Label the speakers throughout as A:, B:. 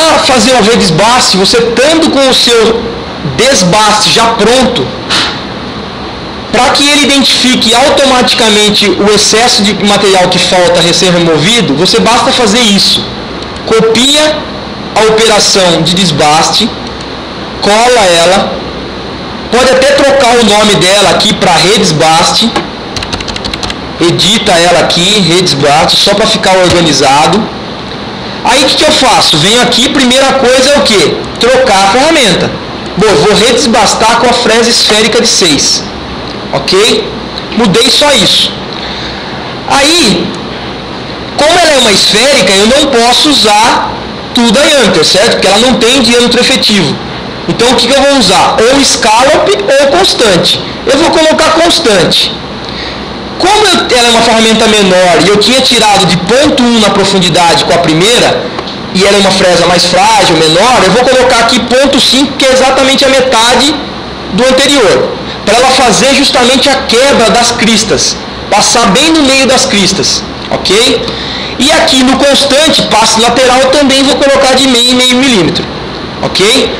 A: para fazer o redesbaste, você estando com o seu desbaste já pronto, para que ele identifique automaticamente o excesso de material que falta recém-removido, você basta fazer isso. Copia a operação de desbaste, cola ela, pode até trocar o nome dela aqui para redesbaste, edita ela aqui, redesbaste, só para ficar organizado. Aí o que eu faço? Venho aqui, primeira coisa é o que? Trocar a ferramenta. Bom, eu vou redesbastar com a fresa esférica de 6. Ok? Mudei só isso. Aí, como ela é uma esférica, eu não posso usar tudo diâmetro, certo? Porque ela não tem diâmetro efetivo. Então o que eu vou usar? Ou scallop ou constante. Eu vou colocar constante. Como ela é uma ferramenta menor e eu tinha tirado de 0,1 na profundidade com a primeira, e ela é uma fresa mais frágil, menor, eu vou colocar aqui 0,5, que é exatamente a metade do anterior, para ela fazer justamente a quebra das cristas, passar bem no meio das cristas, ok? E aqui no constante, passe lateral, também vou colocar de meio em meio milímetro, ok?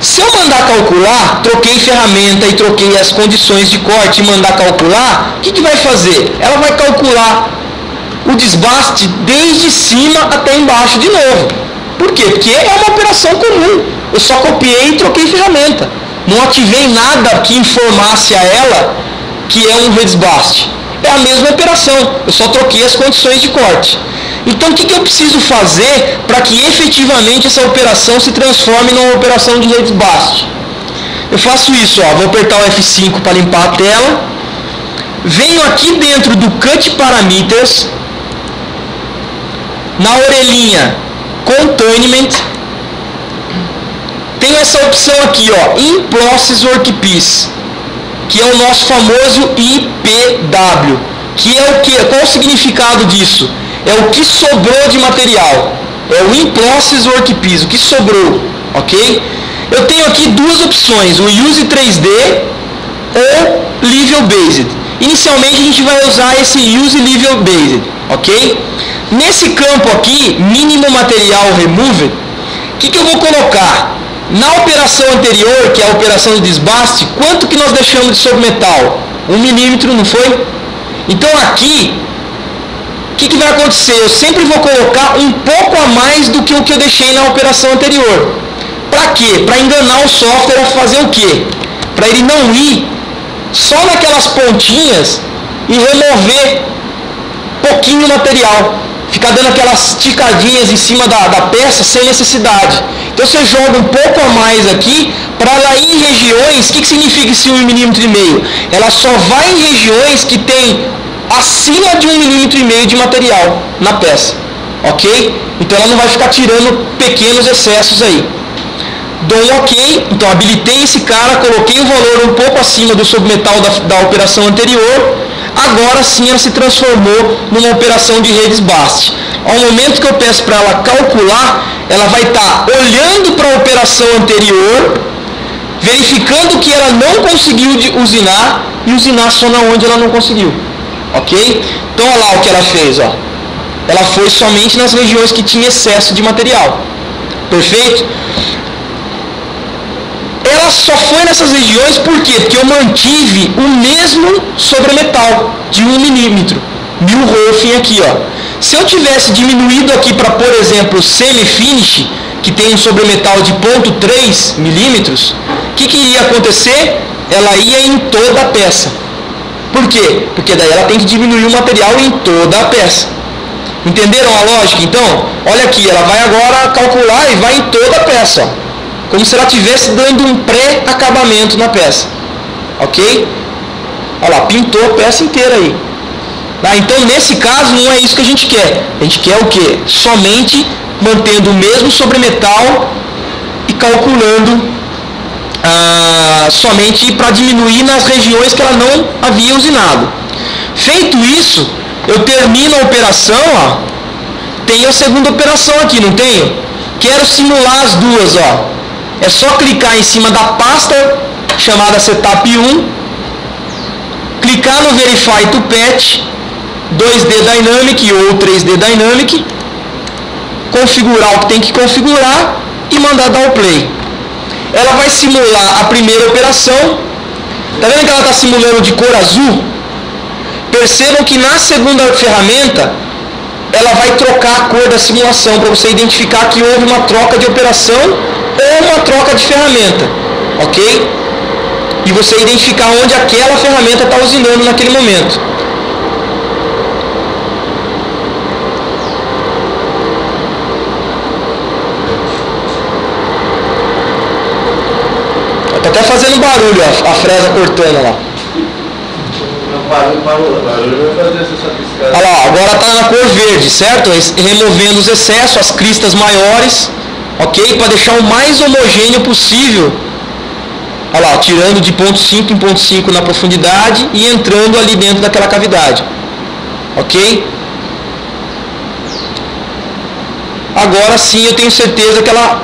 A: Se eu mandar calcular, troquei ferramenta e troquei as condições de corte e mandar calcular, o que vai fazer? Ela vai calcular o desbaste desde cima até embaixo de novo. Por quê? Porque é uma operação comum. Eu só copiei e troquei ferramenta. Não ativei nada que informasse a ela que é um redesbaste. É a mesma operação. Eu só troquei as condições de corte. Então, o que eu preciso fazer para que efetivamente essa operação se transforme numa operação de redesbaste? Eu faço isso, ó, vou apertar o F5 para limpar a tela. Venho aqui dentro do Cut Parameters, na orelhinha Containment, tem essa opção aqui, ó, In Process Workpiece, que é o nosso famoso IPW, que é o que? Qual o significado disso? É o que sobrou de material. É o In Process Workpiece, o que sobrou, ok? Eu tenho aqui duas opções, o Use 3D ou Level Based. Inicialmente a gente vai usar esse Use Level Based, ok? Nesse campo aqui, Mínimo Material Removed, o que eu vou colocar? Na operação anterior, que é a operação de desbaste, quanto que nós deixamos de sobremetal? 1 milímetro, não foi? Então aqui, o que vai acontecer? Eu sempre vou colocar um pouco a mais do que o que eu deixei na operação anterior. Para quê? Para enganar o software a fazer o quê? Para ele não ir só naquelas pontinhas e remover pouquinho material. Ficar dando aquelas ticadinhas em cima da peça sem necessidade. Então você joga um pouco a mais aqui para ela ir em regiões. O que significa esse 1,5 mm? Ela só vai em regiões que tem acima de 1,5 mm de material na peça, ok? Então ela não vai ficar tirando pequenos excessos aí. Dou um ok, então habilitei esse cara, coloquei o valor um pouco acima do submetal da operação anterior. Agora sim ela se transformou numa operação de redesbaste. Ao momento que eu peço para ela calcular, ela vai estar olhando para a operação anterior, verificando que ela não conseguiu usinar e usinar só na onde ela não conseguiu. Ok? Então olha lá o que ela fez, ó. Ela foi somente nas regiões que tinha excesso de material. Perfeito? Ela só foi nessas regiões por quê? Porque eu mantive o mesmo sobremetal de 1 milímetro, Milhofen aqui, ó. Se eu tivesse diminuído aqui para, por exemplo, semi-finish, que tem um sobremetal de 0,3 milímetros, o que iria acontecer? Ela ia em toda a peça. Por quê? Porque daí ela tem que diminuir o material em toda a peça. Entenderam a lógica? Então, olha aqui, ela vai agora calcular e vai em toda a peça, ó. Como se ela estivesse dando um pré-acabamento na peça. Ok? Olha lá, pintou a peça inteira aí. Então, nesse caso, não é isso que a gente quer. A gente quer o quê? Somente mantendo o mesmo sobremetal e calculando somente para diminuir nas regiões que ela não havia usinado. Feito isso, eu termino a operação, ó. Tenho a segunda operação aqui, não tenho? Quero simular as duas, ó. É só clicar em cima da pasta chamada Setup 1, clicar no Verify to Patch, 2D Dynamic ou 3D Dynamic, configurar o que tem que configurar e mandar dar o play. Ela vai simular a primeira operação. Está vendo que ela está simulando de cor azul? Percebam que na segunda ferramenta ela vai trocar a cor da simulação para você identificar que houve uma troca de operação ou uma troca de ferramenta, ok? E você identificar onde aquela ferramenta está usinando naquele momento. Está até fazendo barulho a fresa cortando lá.
B: Barulho vai fazer essa piscada.
A: Olha lá, agora está na cor verde, certo? Removendo os excessos, as cristas maiores, ok? Para deixar o mais homogêneo possível. Olha lá, tirando de 0,5 em 0,5 na profundidade e entrando ali dentro daquela cavidade, ok? Agora sim eu tenho certeza que ela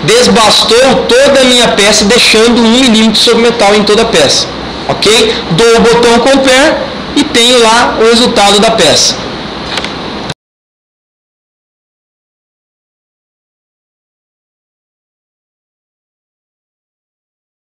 A: desbastou toda a minha peça, deixando 1 milímetro sobre metal em toda a peça. Ok? Dou o botão Compare e tenho lá o resultado da peça.